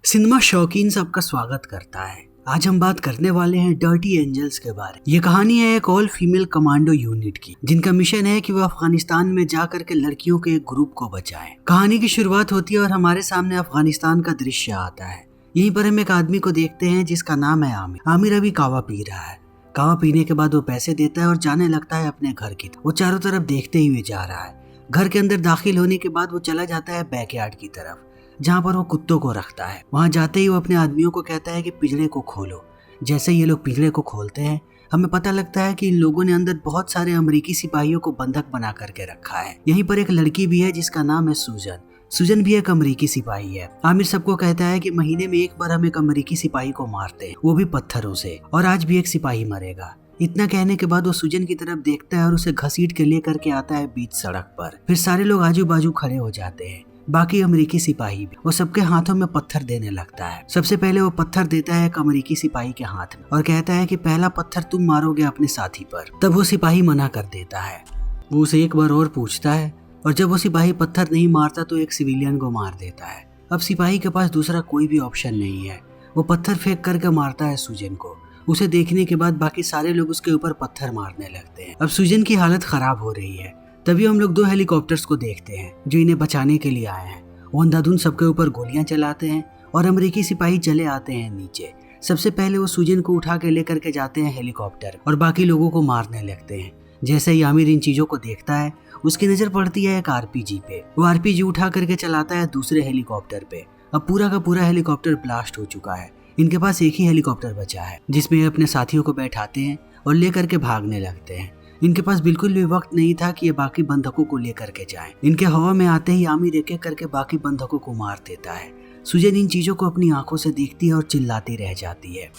Cinema शौकीन सबका स्वागत करता है। आज हम बात करने वाले हैं डर्टी एंजल्स के बारे में। ये कहानी है एक ऑल फीमेल कमांडो यूनिट की, जिनका मिशन है कि वो अफगानिस्तान में जाकर के लड़कियों के एक ग्रुप को बचाएं। कहानी की शुरुआत होती है और हमारे सामने अफगानिस्तान का दृश्य आता है। यहीं पर हम एक आदमी को देखते हैं जिसका नाम है आमिर। आमिर अभी कावा पी रहा है। कावा पीने के बाद वो पैसे देता है और जाने लगता है अपने घर की तरफ। वो चारों तरफ देखते हुए जा रहा है। घर के अंदर दाखिल होने के बाद वो चला जाता है बैकयार्ड की तरफ, जहाँ पर वो कुत्तों को रखता है। वहाँ जाते ही वो अपने आदमियों को कहता है कि पिंजरे को खोलो। जैसे ये लोग पिंजरे को खोलते हैं, हमें पता लगता है कि इन लोगों ने अंदर बहुत सारे अमेरिकी सिपाहियों को बंधक बना करके रखा है। यहीं पर एक लड़की भी है जिसका नाम है सूजन। सूजन भी एक अमेरिकी सिपाही है। आमिर सबको कहता है कि महीने में एक बार हम एक अमेरिकी सिपाही को मारते हैं, वो भी पत्थरों से, और आज भी एक सिपाही मरेगा। इतना कहने के बाद वो सूजन की तरफ देखता है और उसे घसीट के लेकर के आता है बीच सड़क पर। फिर सारे लोग आजू बाजू खड़े हो जाते हैं, बाकी अमेरिकी सिपाही भी। वो सबके हाथों में पत्थर देने लगता है। सबसे पहले वो पत्थर देता है एक अमेरिकी सिपाही के हाथ में और कहता है कि पहला पत्थर तुम मारोगे अपने साथी पर। तब वो सिपाही मना कर देता है। वो उसे एक बार और पूछता है और जब वो सिपाही पत्थर नहीं मारता तो एक सिविलियन को मार देता है। अब सिपाही के पास दूसरा कोई भी ऑप्शन नहीं है। वो पत्थर फेंक करके मारता है सूजन को। उसे देखने के बाद बाकी सारे लोग उसके ऊपर पत्थर मारने लगते हैं। अब सूजन की हालत खराब हो रही है। तभी हम लोग 2 हेलीकॉप्टर्स को देखते हैं जो इन्हें बचाने के लिए आए हैं। वो अंधाधुंध सबके ऊपर गोलियां चलाते हैं और अमेरिकी सिपाही चले आते हैं नीचे। सबसे पहले वो सूजन को उठा के लेकर के जाते हैं हेलीकॉप्टर और बाकी लोगों को मारने लगते हैं। जैसे ही आमिर इन चीजों को देखता है, उसकी नजर पड़ती है एक आरपीजी पे। वो आरपीजी उठा करके चलाता है दूसरे हेलीकॉप्टर पे। अब पूरा का पूरा हेलीकॉप्टर ब्लास्ट हो चुका है। इनके पास एक ही हेलीकॉप्टर बचा है जिसमें अपने साथियों को बैठाते हैं और लेकर के भागने लगते हैं। इनके पास बिल्कुल भी वक्त नहीं था कि ये बाकी बंधकों को लेकर के जाएं। इनके हवा में आते ही आमिर एक एक करके बाकी बंधकों को मार देता है। सूजन इन चीजों को अपनी आंखों से देखती है और चिल्लाती रह जाती है।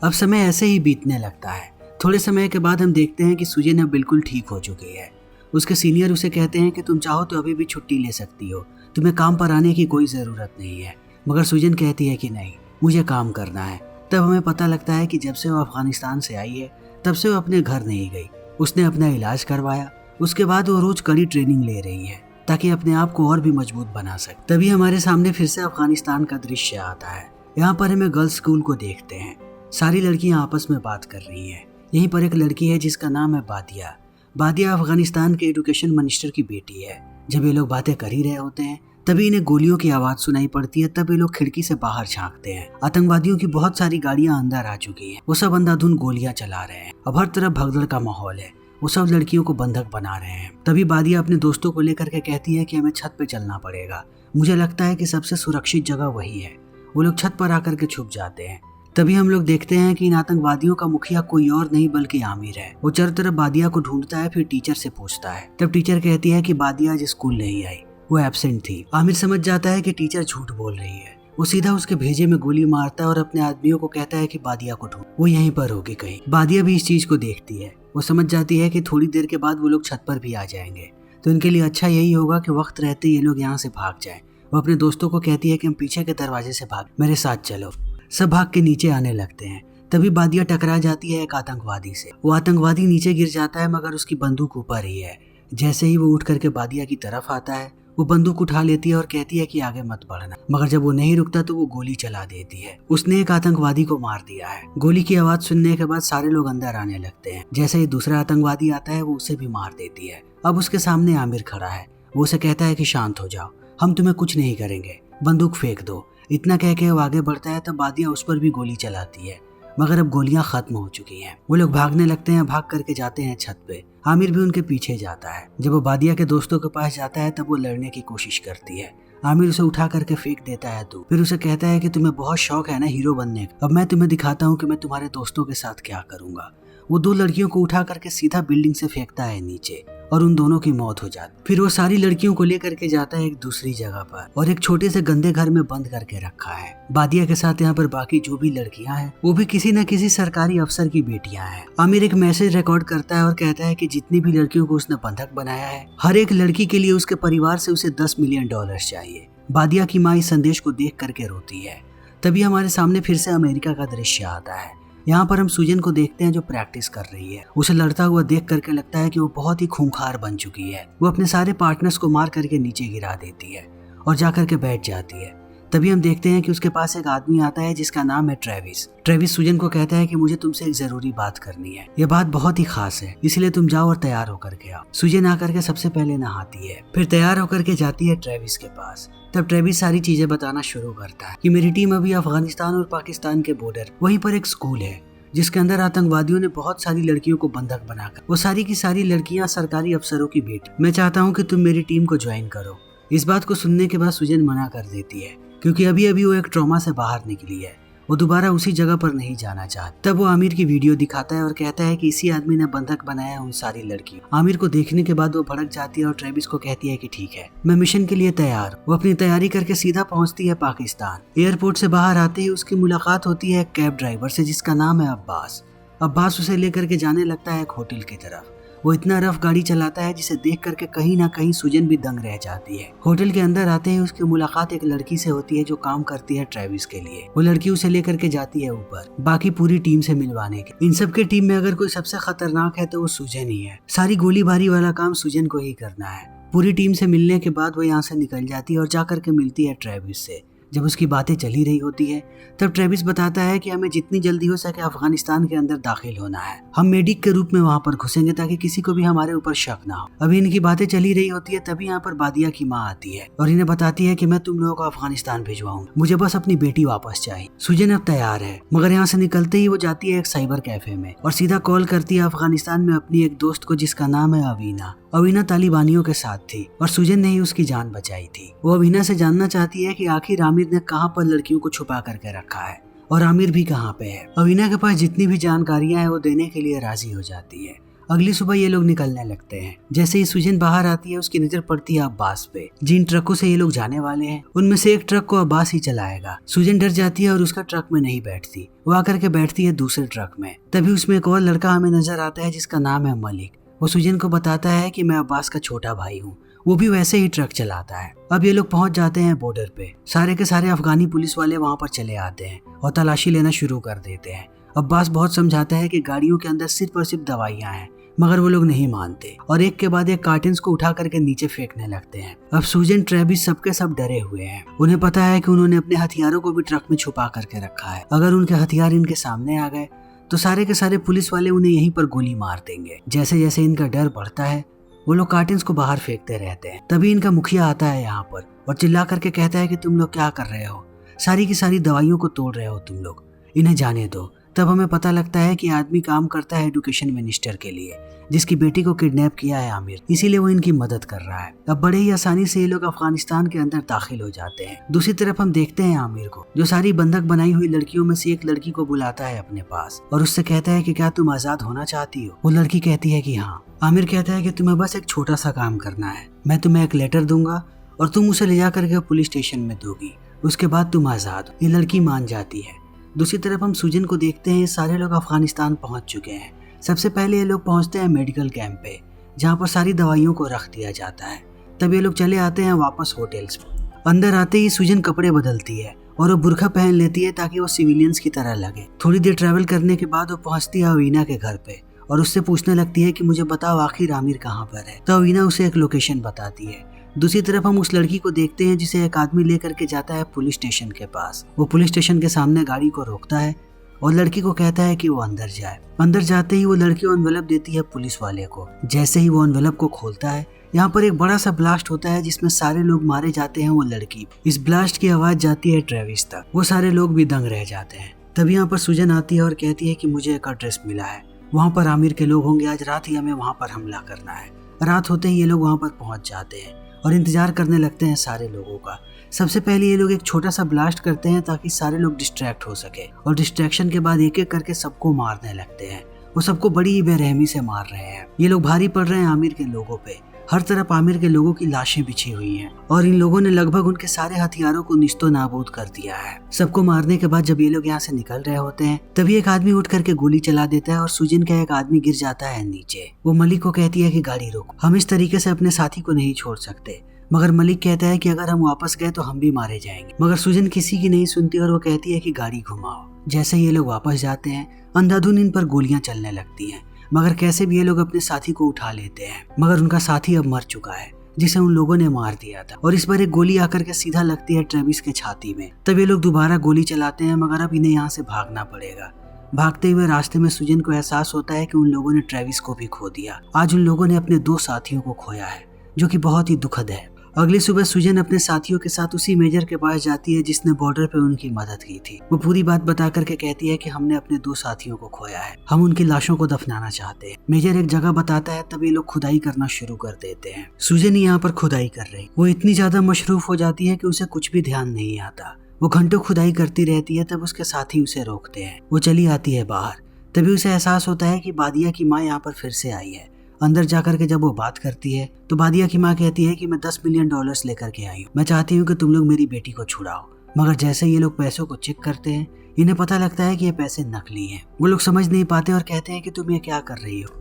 अब समय ऐसे ही बीतने लगता है। थोड़े समय के बाद हम देखते हैं कि सूजन अब बिल्कुल ठीक हो चुकी है। उसके सीनियर उसे कहते हैं कि तुम चाहो तो अभी भी छुट्टी ले सकती हो, तुम्हें काम पर आने की कोई जरूरत नहीं है। मगर सूजन कहती है कि नहीं, मुझे काम करना है। तब हमें पता लगता है कि जब से वो अफगानिस्तान से आई है तब से वो अपने घर नहीं गई। उसने अपना इलाज करवाया। उसके बाद वो रोज कड़ी ट्रेनिंग ले रही है ताकि अपने आप को और भी मजबूत बना सके। तभी हमारे सामने फिर से अफगानिस्तान का दृश्य आता है। यहाँ पर हमें गर्ल्स स्कूल को देखते हैं। सारी लड़कियां आपस में बात कर रही हैं। यहीं पर एक लड़की है जिसका नाम है बादिया। बादिया अफगानिस्तान के एजुकेशन मिनिस्टर की बेटी है। जब ये लोग बातें कर ही रहे होते हैं तभी इन्हें गोलियों की आवाज सुनाई पड़ती है। तब ये लोग खिड़की से बाहर झांकते हैं। आतंकवादियों की बहुत सारी गाड़ियां अंदर आ चुकी हैं। वो सब अंधाधुंध गोलियां चला रहे हैं। अब हर तरफ भगदड़ का माहौल है। वो सब लड़कियों को बंधक बना रहे हैं। तभी बादिया अपने दोस्तों को लेकर के कहती है कि हमें छत पे चलना पड़ेगा। मुझे लगता है कि सबसे सुरक्षित जगह वही है। वो लोग छत पर आकर के छुप जाते हैं। तभी हम लोग देखते हैं कि इन आतंकवादियों का मुखिया कोई और नहीं बल्कि आमिर है। वो चारों तरफ बादिया को ढूंढता है, फिर टीचर से पूछता है। तब टीचर कहती है कि बादिया आज स्कूल नहीं आई, वो एब्सेंट थी। आमिर समझ जाता है कि टीचर झूठ बोल रही है। वो सीधा उसके भेजे में गोली मारता है और अपने आदमियों को कहता है कि बादिया को ढूंढ, वो यहीं पर होगी कहीं। बादिया भी इस चीज को देखती है। वो समझ जाती है कि थोड़ी देर के बाद वो लोग छत पर भी आ जाएंगे, तो इनके लिए अच्छा यही होगा कि वक्त रहते ये लोग यहाँ से भाग जाएं। वो अपने दोस्तों को कहती है कि हम पीछे के दरवाजे से भाग, मेरे साथ चलो। सब भाग के नीचे आने लगते हैं। तभी बादिया टकरा जाती है एक आतंकवादी से। वो आतंकवादी नीचे गिर जाता है मगर उसकी बंदूक ऊपर ही है। जैसे ही वो उठ करके बादिया की तरफ आता है, वो बंदूक उठा लेती है और कहती है कि आगे मत बढ़ना। मगर जब वो नहीं रुकता तो वो गोली चला देती है। उसने एक आतंकवादी को मार दिया है। गोली की आवाज सुनने के बाद सारे लोग अंदर आने लगते हैं। जैसे ही दूसरा आतंकवादी आता है वो उसे भी मार देती है। अब उसके सामने आमिर खड़ा है। वो उसे कहता है कि शांत हो जाओ, हम तुम्हें कुछ नहीं करेंगे, बंदूक फेंक दो। इतना कह के वो आगे बढ़ता है तब बादिया उस पर भी गोली चलाती है। मगर अब गोलियां खत्म हो चुकी हैं। वो लोग भागने लगते हैं, भाग करके जाते हैं छत पे। आमिर भी उनके पीछे जाता है। जब वो बादिया के दोस्तों के पास जाता है तब वो लड़ने की कोशिश करती है। आमिर उसे उठा करके फेंक देता है दूर। फिर उसे कहता है कि तुम्हें बहुत शौक है ना हीरो बनने का, अब मैं तुम्हें दिखाता हूँ कि मैं तुम्हारे दोस्तों के साथ क्या करूंगा। वो 2 लड़कियों को उठा करके सीधा बिल्डिंग से फेंकता है नीचे और उन दोनों की मौत हो जाती। फिर वो सारी लड़कियों को लेकर के जाता है एक दूसरी जगह पर और एक छोटे से गंदे घर में बंद करके रखा है। बादिया के साथ यहाँ पर बाकी जो भी लड़कियां हैं वो भी किसी न किसी सरकारी अफसर की बेटियां हैं। आमिर एक मैसेज रिकॉर्ड करता है और कहता है कि जितनी भी लड़कियों को उसने बंधक बनाया है, हर एक लड़की के लिए उसके परिवार से उसे $10 मिलियन चाहिए। बादिया की माँ इस संदेश को देख करके रोती है। तभी हमारे सामने फिर से अमेरिका का दृश्य आता है। यहाँ पर हम सूजन को देखते हैं जो प्रैक्टिस कर रही है। उसे लड़ता हुआ देख करके लगता है कि वो बहुत ही खूंखार बन चुकी है। वो अपने सारे पार्टनर्स को मार करके नीचे गिरा देती है और जाकर के बैठ जाती है। तभी हम देखते हैं कि उसके पास एक आदमी आता है जिसका नाम है ट्रेविस। ट्रेविस सुजन को कहता है कि मुझे तुमसे एक जरूरी बात करनी है, यह बात बहुत ही खास है, इसलिए तुम जाओ और तैयार होकर के आओ। सुजन आकर के सबसे पहले नहाती है, फिर तैयार होकर के जाती है ट्रेविस के पास। तब ट्रेविस सारी चीजें बताना शुरू करता है कि मेरी टीम अभी अफगानिस्तान और पाकिस्तान के बॉर्डर वहीं पर एक स्कूल है जिसके अंदर आतंकवादियों ने बहुत सारी लड़कियों को बंधक बनाकर, वो सारी की सारी लड़कियां सरकारी अफसरों की बेटी। मैं चाहता हूं कि तुम मेरी टीम को ज्वाइन करो। इस बात को सुनने के बाद सुजन मना कर देती है क्योंकि अभी अभी वो एक ट्रॉमा से बाहर निकली है, वो दोबारा उसी जगह पर नहीं जाना चाहता। तब वो आमिर की वीडियो दिखाता है और कहता है कि इसी आदमी ने बंधक बनाया उन सारी लड़कियों। आमिर को देखने के बाद वो भड़क जाती है और ट्रेविस को कहती है कि ठीक है, मैं मिशन के लिए तैयार। वो अपनी तैयारी करके सीधा पहुंचती है पाकिस्तान। एयरपोर्ट से बाहर आते ही उसकी मुलाकात होती है एक कैब ड्राइवर से जिसका नाम है अब्बास। अब्बास उसे लेकर के जाने लगता है एक होटल की तरफ। वो इतना रफ गाड़ी चलाता है जिसे देख करके कहीं ना कहीं सुजन भी दंग रह जाती है। होटल के अंदर आते ही उसकी मुलाकात एक लड़की से होती है जो काम करती है ट्रेविस के लिए। वो लड़की उसे लेकर के जाती है ऊपर बाकी पूरी टीम से मिलवाने के। इन सबके टीम में अगर कोई सबसे खतरनाक है तो वो सुजन ही है। सारी गोलीबारी वाला काम सुजन को ही करना है। पूरी टीम से मिलने के बाद वो यहाँ से निकल जाती है और जाकर के मिलती है ट्रेविस से। जब उसकी बातें चली रही होती है तब ट्रेविस बताता है कि हमें जितनी जल्दी हो सके अफगानिस्तान के अंदर दाखिल होना है। हम मेडिक के रूप में वहाँ पर घुसेंगे ताकि किसी को भी हमारे ऊपर शक ना हो। अभी इनकी बातें चली रही होती है तभी यहाँ पर बादिया की माँ आती है और इन्हें बताती है कि मैं तुम लोगों को अफगानिस्तान भिजवाऊंगी, मुझे बस अपनी बेटी वापस चाहिए। सुजन अब तैयार है मगर यहाँ से निकलते ही वो जाती है एक साइबर कैफे में और सीधा कॉल करती है अफगानिस्तान में अपनी एक दोस्त को जिसका नाम है अवीना। अवीना तालिबानियों के साथ थी और सुजन ने ही उसकी जान बचाई थी। वो अवीना से जानना चाहती है कि आखिर आमिर ने कहाँ पर लड़कियों को छुपा करके रखा है और आमिर भी कहाँ पे है। अवीना के पास जितनी भी जानकारियां हैं वो देने के लिए राजी हो जाती है। अगली सुबह ये लोग निकलने लगते हैं। जैसे ही सुजन बाहर आती है उसकी नजर पड़ती है अब्बास पे। जिन ट्रकों से ये लोग जाने वाले हैं उनमें से एक ट्रक को अब्बास ही चलाएगा। सुजन डर जाती है और उसका ट्रक में नहीं बैठती, वो आकर के बैठती है दूसरे ट्रक में। तभी उसमें एक और लड़का हमें नजर आता है जिसका नाम है मलिक। वो सुजन को बताता है कि मैं अब्बास का छोटा भाई हूँ, वो भी वैसे ही ट्रक चलाता है। अब ये लोग पहुंच जाते हैं बॉर्डर पे। सारे के सारे अफगानी पुलिस वाले वहां पर चले आते हैं और तलाशी लेना शुरू कर देते हैं। अब्बास बहुत समझाता है कि गाड़ियों के अंदर सिर्फ और सिर्फ दवाइयां हैं मगर वो लोग नहीं मानते और एक के बाद एक कार्टन्स को उठा करके नीचे फेंकने लगते हैं। अब सुजन ट्रेविस सबके सब डरे हुए हैं। उन्हें पता है कि उन्होंने अपने हथियारों को भी ट्रक में छुपा करके रखा है। अगर उनके हथियार इनके सामने आ गए तो सारे के सारे पुलिस वाले उन्हें यहीं पर गोली मार देंगे। जैसे जैसे इनका डर बढ़ता है वो लोग कार्टन्स को बाहर फेंकते रहते हैं। तभी इनका मुखिया आता है यहाँ पर और चिल्ला करके कहता है कि तुम लोग क्या कर रहे हो, सारी की सारी दवाइयों को तोड़ रहे हो तुम लोग, इन्हें जाने दो। तब हमें पता लगता है कि आदमी काम करता है एजुकेशन मिनिस्टर के लिए जिसकी बेटी को किडनैप किया है आमिर, इसीलिए वो इनकी मदद कर रहा है। अब बड़े ही आसानी से ये लोग अफगानिस्तान के अंदर दाखिल हो जाते हैं। दूसरी तरफ हम देखते हैं आमिर को जो सारी बंधक बनाई हुई लड़कियों में से एक लड़की को बुलाता है अपने पास और उससे कहता है कि क्या तुम आजाद होना चाहती हो। वो लड़की कहती है कि हाँ। आमिर कहता है कि तुम्हें बस एक छोटा सा काम करना है, मैं तुम्हें एक लेटर दूंगा और तुम उसे ले जा करके पुलिस स्टेशन में दोगी, उसके बाद तुम आजाद हो। ये लड़की मान जाती है। दूसरी तरफ हम सुजन को देखते हैं सारे लोग अफगानिस्तान पहुंच चुके हैं। सबसे पहले ये लोग पहुंचते हैं मेडिकल कैंप पे जहां पर सारी दवाइयों को रख दिया जाता है। तब ये लोग चले आते हैं वापस होटल्स में। अंदर आते ही सुजन कपड़े बदलती है और वो बुर्का पहन लेती है ताकि वो सिविलियंस की तरह लगे। थोड़ी देर ट्रैवल करने के बाद वो पहुंचती है अवीना के घर पे और उससे पूछने लगती है कि मुझे बताओ आखिर आमिर कहाँ पर है। तो अवीना उसे एक लोकेशन बताती है। दूसरी तरफ हम उस लड़की को देखते हैं जिसे एक आदमी लेकर के जाता है पुलिस स्टेशन के पास। वो पुलिस स्टेशन के सामने गाड़ी को रोकता है और लड़की को कहता है कि वो अंदर जाए। अंदर जाते ही वो लड़की एनवेलप देती है पुलिस वाले को। जैसे ही वो एनवेलप को खोलता है यहाँ पर एक बड़ा सा ब्लास्ट होता है जिसमें सारे लोग मारे जाते हैं। वो लड़की, इस ब्लास्ट की आवाज जाती है ट्रेविस तक। वो सारे लोग भी दंग रह जाते हैं। तभी यहाँ पर सुजन आती है और कहती है कि मुझे एक एड्रेस मिला है, वहाँ पर आमिर के लोग होंगे, आज रात ही हमें वहाँ पर हमला करना है। रात होते ही ये लोग वहाँ पर पहुँच जाते हैं और इंतजार करने लगते हैं सारे लोगों का। सबसे पहले ये लोग एक छोटा सा ब्लास्ट करते हैं ताकि सारे लोग डिस्ट्रैक्ट हो सके और डिस्ट्रैक्शन के बाद एक एक करके सबको मारने लगते हैं। वो सबको बड़ी ही बेरहमी से मार रहे हैं। ये लोग भारी पड़ रहे हैं आमिर के लोगों पे। हर तरफ आमिर के लोगों की लाशें बिछी हुई हैं और इन लोगों ने लगभग उनके सारे हथियारों को निस्तो नाबूद कर दिया है। सबको मारने के बाद जब ये लोग यहाँ से निकल रहे होते हैं तभी एक आदमी उठ करके गोली चला देता है और सुजन का एक आदमी गिर जाता है नीचे। वो मलिक को कहती है कि गाड़ी रोको, हम इस तरीके से अपने साथी को नहीं छोड़ सकते। मगर मलिक कहता है कि अगर हम वापस गए तो हम भी मारे जाएंगे। मगर सुजन किसी की नहीं सुनती और वो कहती है कि गाड़ी घुमाओ। जैसे ये लोग वापस जाते हैं अंधाधुन इन पर गोलियां चलने लगती हैं, मगर कैसे भी ये लोग अपने साथी को उठा लेते हैं। मगर उनका साथी अब मर चुका है। जिसे उन लोगों ने मार दिया था, और इस बार एक गोली आकर के सीधा लगती है ट्रेविस के छाती में। तब ये लोग दोबारा गोली चलाते हैं, मगर अब इन्हें यहाँ से भागना पड़ेगा। भागते हुए रास्ते में सुजन को एहसास होता है कि उन लोगों ने ट्रेविस को भी खो दिया। आज उन लोगों ने अपने 2 साथियों को खोया है, जो कि बहुत ही दुखद है। अगली सुबह सुजन अपने साथियों के साथ उसी मेजर के पास जाती है जिसने बॉर्डर पे उनकी मदद की थी। वो पूरी बात बता करके कहती है कि हमने अपने 2 साथियों को खोया है, हम उनकी लाशों को दफनाना चाहते हैं। मेजर एक जगह बताता है, तब ये लोग खुदाई करना शुरू कर देते हैं। सुजन यहाँ पर खुदाई कर रही, वो इतनी ज्यादा मशरूफ हो जाती है कि उसे कुछ भी ध्यान नहीं आता। वो घंटों खुदाई करती रहती है। तब उसके साथी उसे रोकते हैं। वो चली आती है बाहर। तभी उसे एहसास होता है कि बादिया की माँ यहाँ पर फिर से आई है। अंदर जाकर के जब वो बात करती है तो बादिया की माँ कहती है कि मैं $10 मिलियन लेकर के आई हूँ। मैं चाहती हूँ कि तुम लोग मेरी बेटी को छुड़ाओ। मगर जैसे ये लोग पैसों को चेक करते हैं, इन्हें पता लगता है कि ये पैसे नकली हैं। वो लोग समझ नहीं पाते और कहते हैं कि तुम ये क्या कर रही हो।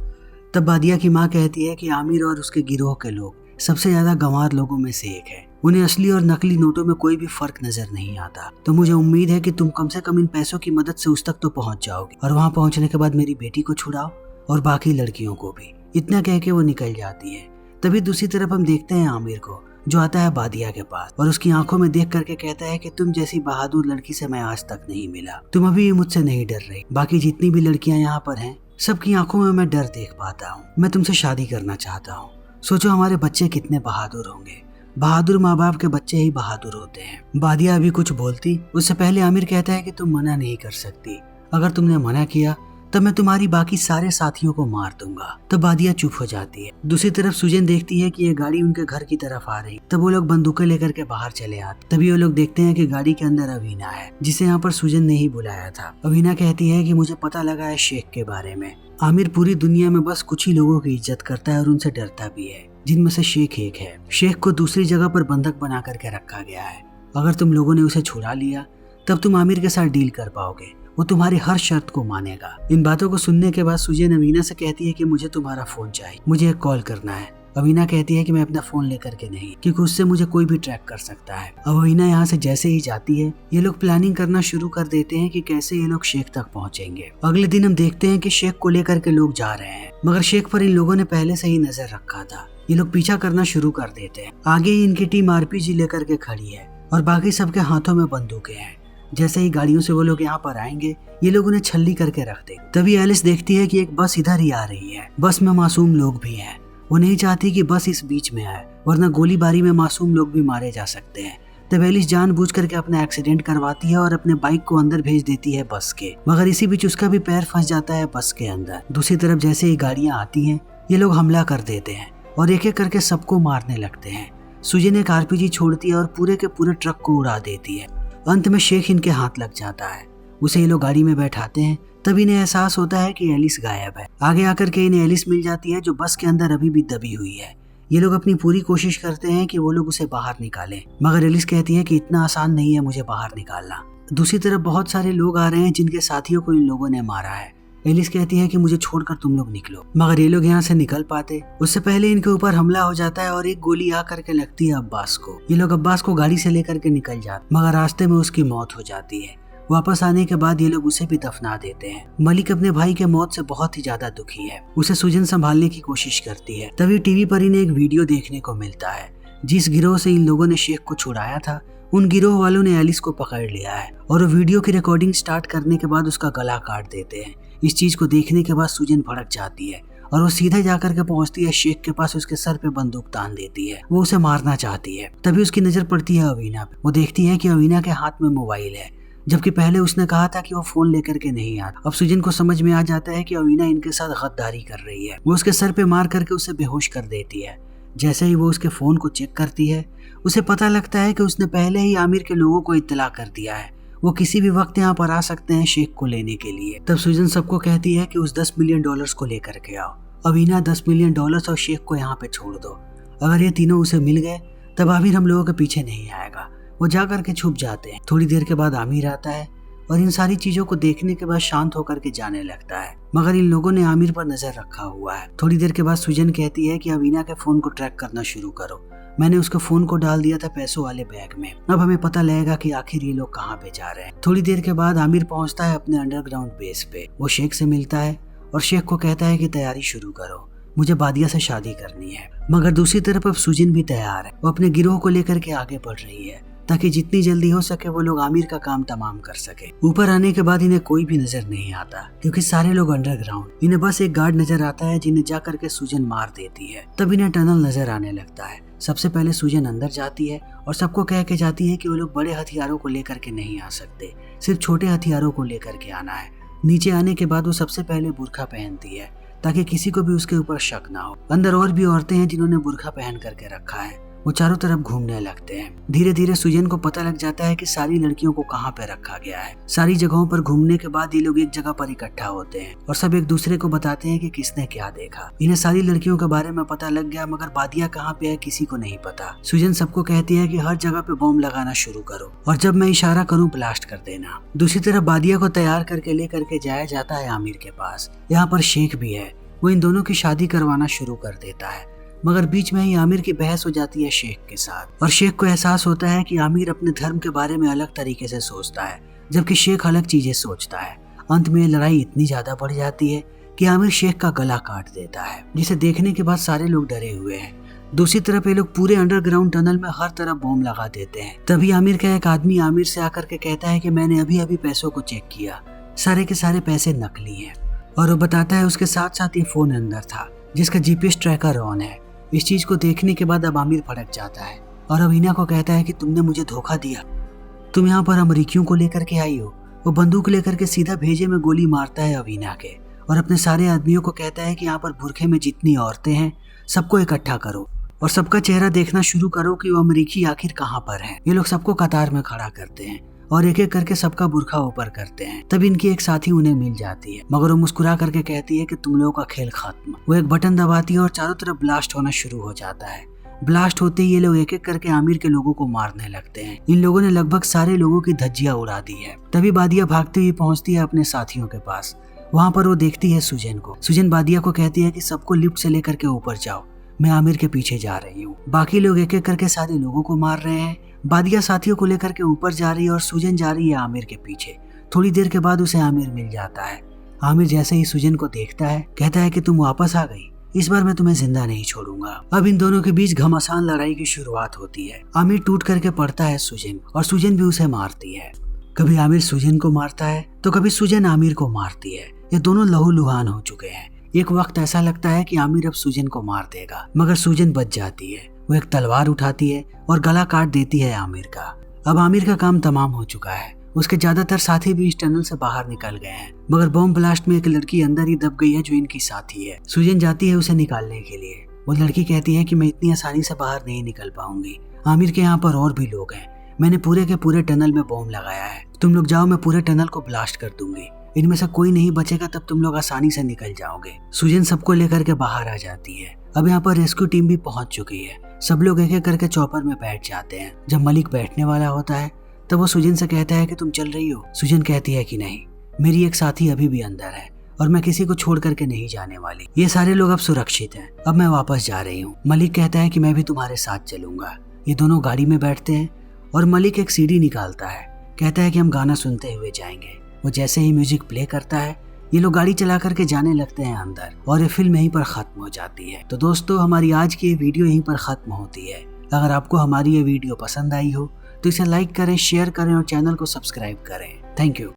तब बादिया की माँ कहती है कि आमिर और उसके गिरोह के लोग सबसे ज्यादा गंवार लोगों में से एक है। उन्हें असली और नकली नोटों में कोई भी फर्क नजर नहीं आता। तो मुझे उम्मीद है कि तुम कम से कम इन पैसों की मदद से उस तक तो पहुंच जाओगे, और वहां पहुंचने के बाद मेरी बेटी को छुड़ाओ और बाकी लड़कियों को भी। इतना कह के वो निकल जाती है। तभी दूसरी तरफ हम देखते हैं आमिर को, जो आता है बादिया के पास और उसकी आंखों में देख करके कहता है कि तुम जैसी बहादुर लड़की से मैं आज तक नहीं मिला। तुम अभी मुझसे नहीं डर रही। बाकी जितनी भी लड़कियां यहाँ पर हैं, सबकी आंखों में मैं डर देख पाता हूँ। मैं तुमसे शादी करना चाहता हूँ। सोचो हमारे बच्चे कितने बहादुर होंगे। बहादुर माँ बाप के बच्चे ही बहादुर होते हैं। बादिया अभी कुछ बोलती उससे पहले आमिर कहता है कि तुम मना नहीं कर सकती। अगर तुमने मना किया तब मैं तुम्हारी बाकी सारे साथियों को मार दूंगा। तब बादिया चुप हो जाती है। दूसरी तरफ सुजन देखती है कि ये गाड़ी उनके घर की तरफ आ रही। तब वो लोग बंदूकें लेकर के बाहर चले आते। तभी वो लोग देखते हैं कि गाड़ी के अंदर अवीना है, जिसे यहाँ पर सुजन ने ही बुलाया था। अवीना कहती है कि मुझे पता लगा है शेख के बारे में। आमिर पूरी दुनिया में बस कुछ ही लोगों की इज्जत करता है और उनसे डरता भी है, जिनमें से शेख एक है। शेख को दूसरी जगह पर बंधक बना करके रखा गया है। अगर तुम लोगों ने उसे छुड़ा लिया तब तुम आमिर के साथ डील कर पाओगे। वो तुम्हारी हर शर्त को मानेगा। इन बातों को सुनने के बाद सुजन अवीना से कहती है कि मुझे तुम्हारा फोन चाहिए, मुझे एक कॉल करना है। अवीना कहती है कि मैं अपना फोन लेकर के नहीं, क्योंकि उससे मुझे कोई भी ट्रैक कर सकता है। अब अवीना यहाँ से जैसे ही जाती है, ये लोग प्लानिंग करना शुरू कर देते हैं कि कैसे ये लोग शेख तक पहुँचेंगे। अगले दिन हम देखते हैं कि शेख को लेकर के लोग जा रहे हैं, मगर शेख पर इन लोगों ने पहले से ही नजर रखा था। ये लोग पीछा करना शुरू कर देते हैं। आगे ही इनकी टीम आरपीजी लेकर के खड़ी है और बाकी सबके हाथों में बंदूकें हैं। जैसे ही गाड़ियों से वो लोग यहाँ पर आएंगे, ये लोग उन्हें छल्ली करके रख दे। तभी एलिस देखती है कि एक बस इधर ही आ रही है। बस में मासूम लोग भी हैं। वो नहीं चाहती कि बस इस बीच में आए, वरना गोलीबारी में मासूम लोग भी मारे जा सकते हैं। तब एलिस जानबूझ करके अपना एक्सीडेंट करवाती है और अपने बाइक को अंदर भेज देती है बस के, मगर इसी बीच उसका भी पैर फंस जाता है बस के अंदर। दूसरी तरफ जैसे ही गाड़ियां आती हैं, ये लोग हमला कर देते हैं और एक एक करके सबको मारने लगते हैं। सुजन एक आरपीजी छोड़ती है और पूरे के पूरे ट्रक को उड़ा देती है। अंत में शेख इनके हाथ लग जाता है। उसे ये लोग गाड़ी में बैठाते हैं। तब इन्हें एहसास होता है कि एलिस गायब है। आगे आकर के इन्हें एलिस मिल जाती है, जो बस के अंदर अभी भी दबी हुई है। ये लोग अपनी पूरी कोशिश करते हैं कि वो लोग उसे बाहर निकालें, मगर एलिस कहती है कि इतना आसान नहीं है मुझे बाहर निकालना। दूसरी तरफ बहुत सारे लोग आ रहे हैं जिनके साथियों को इन लोगों ने मारा है। एलिस कहती है कि मुझे छोड़कर तुम लोग निकलो, मगर ये लोग यहाँ से निकल पाते उससे पहले इनके ऊपर हमला हो जाता है और एक गोली आ करके लगती है अब्बास को। ये लोग अब्बास को गाड़ी से लेकर के निकल जाते, मगर रास्ते में उसकी मौत हो जाती है। वापस आने के बाद ये लोग उसे भी दफना देते हैं। मलिक अपने भाई के मौत से बहुत ही ज्यादा दुखी है। उसे सुजन संभालने की कोशिश करती है। तभी टीवी पर इन्हें एक वीडियो देखने को मिलता है। जिस गिरोह से इन लोगों ने शेख को छुड़ाया था, उन गिरोह वालों ने एलिस को पकड़ लिया है और वो वीडियो की रिकॉर्डिंग स्टार्ट करने के बाद उसका गला काट देते हैं। इस चीज को देखने के बाद सुजन भड़क जाती है और वो सीधे जाकर के पहुंचती है शेख के पास। उसके सर पे बंदूक तान देती है। वो उसे मारना चाहती है। तभी उसकी नजर पड़ती है अवीना पे। वो देखती है कि अवीना के हाथ में मोबाइल है, जबकि पहले उसने कहा था कि वो फोन लेकर के नहीं आता। अब सुजन को समझ में आ जाता है कि अवीना इनके साथ गद्दारी कर रही है। वो उसके सर पे मार करके उसे बेहोश कर देती है। जैसे ही वो उसके फोन को चेक करती है, उसे पता लगता है कि उसने पहले ही आमिर के लोगों को इत्तला कर दिया है। वो किसी भी वक्त यहाँ पर आ सकते हैं शेख को लेने के लिए। तब सुजन सबको कहती है कि उस $10 मिलियन को लेकर के आओ। अवीना $10 मिलियन और शेख को यहाँ पे छोड़ दो। अगर ये तीनों उसे मिल गए तब आमिर हम लोगों के पीछे नहीं आएगा। वो जा करके छुप जाते हैं। थोड़ी देर के बाद आमिर आता है और इन सारी चीजों को देखने के बाद शांत होकर के जाने लगता है, मगर इन लोगों ने आमिर पर नजर रखा हुआ है। थोड़ी देर के बाद सुजन कहती है कि अवीना के फोन को ट्रैक करना शुरू करो। मैंने उसके फोन को डाल दिया था पैसों वाले बैग में। अब हमें पता लगेगा कि आखिर ये लोग कहाँ पे जा रहे हैं। थोड़ी देर के बाद आमिर पहुंचता है अपने अंडरग्राउंड बेस पे। वो शेख से मिलता है और शेख को कहता है कि तैयारी शुरू करो, मुझे बादिया से शादी करनी है। मगर दूसरी तरफ अब सुजन भी तैयार है। वो अपने गिरोह को लेकर के आगे बढ़ रही है ताकि जितनी जल्दी हो सके वो लोग आमिर का काम तमाम कर सके। ऊपर आने के बाद इन्हें कोई भी नजर नहीं आता क्योंकि सारे लोग अंडरग्राउंड। इन्हें बस एक गार्ड नजर आता है जिन्हें जा करके सुजन मार देती है। तब इन्हें टनल नजर आने लगता है। सबसे पहले सुजन अंदर जाती है और सबको कह के जाती है कि वो लोग बड़े हथियारों को लेकर के नहीं आ सकते, सिर्फ छोटे हथियारों को लेकर के आना है। नीचे आने के बाद वो सबसे पहले बुर्का पहनती है ताकि किसी को भी उसके ऊपर शक ना हो। अंदर और भी औरतें हैं जिन्होंने बुर्का पहन करके रखा है। वो चारों तरफ घूमने लगते हैं। धीरे धीरे सुजन को पता लग जाता है कि सारी लड़कियों को कहाँ पे रखा गया है। सारी जगहों पर घूमने के बाद ये लोग एक जगह पर इकट्ठा होते हैं और सब एक दूसरे को बताते हैं कि किसने क्या देखा। इन्हें सारी लड़कियों के बारे में पता लग गया, मगर बादिया कहाँ पे है किसी को नहीं पता। सुजन सबको कहती है कि हर जगह पे बॉम्ब लगाना शुरू करो और जब मैं इशारा करूँ ब्लास्ट कर देना। दूसरी तरफ बादिया को तैयार करके लेकर के जाया जाता है आमिर के पास। यहाँ पर शेख भी है। वो इन दोनों की शादी करवाना शुरू कर देता है, मगर बीच में ही आमिर की बहस हो जाती है शेख के साथ। और शेख को एहसास होता है कि आमिर अपने धर्म के बारे में अलग तरीके से सोचता है जबकि शेख अलग चीजें सोचता है। अंत में लड़ाई इतनी ज्यादा बढ़ जाती है कि आमिर शेख का गला काट देता है, जिसे देखने के बाद सारे लोग डरे हुए हैं। दूसरी तरफ ये लोग पूरे अंडरग्राउंड टनल में हर तरफ बॉम्ब लगा देते हैं। तभी आमिर का एक आदमी आमिर से आकर के कहता है कि मैंने अभी अभी पैसों को चेक किया, सारे के सारे पैसे नकली हैं। और वो बताता है उसके साथ साथ ये फोन अंदर था जिसका जीपीएस ट्रैकर ऑन है। इस चीज को देखने के बाद अब आमिर भड़क जाता है और अवीना को कहता है कि तुमने मुझे धोखा दिया, तुम यहाँ पर अमरीकियों को लेकर के आई हो। वो बंदूक लेकर के सीधा भेजे में गोली मारता है अवीना के और अपने सारे आदमियों को कहता है कि यहाँ पर बुरखे में जितनी औरतें हैं सबको इकट्ठा करो और सबका चेहरा देखना शुरू करो कि वो अमरीकी आखिर कहाँ पर है। ये लोग सबको कतार में खड़ा करते हैं और एक एक करके सबका बुरखा ऊपर करते हैं। तब इनकी एक साथी उन्हें मिल जाती है, मगर वो मुस्कुरा करके कहती है कि तुम लोगों का खेल खत्म। वो एक बटन दबाती है और चारों तरफ ब्लास्ट होना शुरू हो जाता है। ब्लास्ट होते ही ये लोग एक एक करके आमिर के लोगों को मारने लगते हैं। इन लोगों ने लगभग सारे लोगों की धज्जियां उड़ा दी है। तभी बादिया भागती हुई पहुंचती है अपने साथियों के पास। वहाँ पर वो देखती है सुजन को। सुजन बादिया को कहती है कि सबको लिफ्ट से लेकर के ऊपर जाओ, मैं आमिर के पीछे जा रही हूँ। बाकी लोग एक एक करके सारे लोगों को मार रहे हैं। बादिया साथियों को लेकर के ऊपर जा रही है और सुजन जा रही है आमिर के पीछे। थोड़ी देर के बाद उसे आमिर मिल जाता है। आमिर जैसे ही सुजन को देखता है कहता है कि तुम वापस आ गई, इस बार मैं तुम्हें जिंदा नहीं छोड़ूंगा। अब इन दोनों के बीच घमासान लड़ाई की शुरुआत होती है। आमिर टूट करके पड़ता है सुजन और सुजन भी उसे मारती है। कभी आमिर सुजन को मारता है तो कभी सुजन आमिर को मारती है। ये दोनों लहूलुहान हो चुके हैं। एक वक्त ऐसा लगता है कि आमिर अब सुजन को मार देगा, मगर सुजन बच जाती है। वो एक तलवार उठाती है और गला काट देती है आमिर का। अब आमिर का काम तमाम हो चुका है। उसके ज्यादातर साथी भी इस टनल से बाहर निकल गए हैं, मगर बॉम्ब ब्लास्ट में एक लड़की अंदर ही दब गई है जो इनकी साथी है। सुजन जाती है उसे निकालने के लिए। वो लड़की कहती है कि मैं इतनी आसानी से बाहर नहीं निकल पाऊंगी। आमिर के यहाँ पर और भी लोग हैं। मैंने पूरे के पूरे टनल में बॉम्ब लगाया है। तुम लोग जाओ, मैं पूरे टनल को ब्लास्ट कर दूंगी। इनमें से कोई नहीं बचेगा, तब तुम लोग आसानी से निकल जाओगे। सुजन सबको लेकर के बाहर आ जाती है। अब यहाँ पर रेस्क्यू टीम भी पहुंच चुकी है। सब लोग एक एक करके चॉपर में बैठ जाते हैं। जब मलिक बैठने वाला होता है तब वो सुजन से कहता है कि तुम चल रही हो। सुजन कहती है कि नहीं, मेरी एक साथी अभी भी अंदर है और मैं किसी को छोड़ करके नहीं जाने वाली। ये सारे लोग अब सुरक्षित हैं, अब मैं वापस जा रही हूँ। मलिक कहता है कि मैं भी तुम्हारे साथ चलूंगा। ये दोनों गाड़ी में बैठते हैं और मलिक एक सीडी निकालता है। कहता है कि हम गाना सुनते हुए जाएंगे। वो जैसे ही म्यूजिक प्ले करता है ये लोग गाड़ी चला करके जाने लगते हैं अंदर और ये फिल्म यहीं पर खत्म हो जाती है। तो दोस्तों, हमारी आज की ये वीडियो यहीं पर खत्म होती है। अगर आपको हमारी ये वीडियो पसंद आई हो तो इसे लाइक करें, शेयर करें और चैनल को सब्सक्राइब करें। Thank you.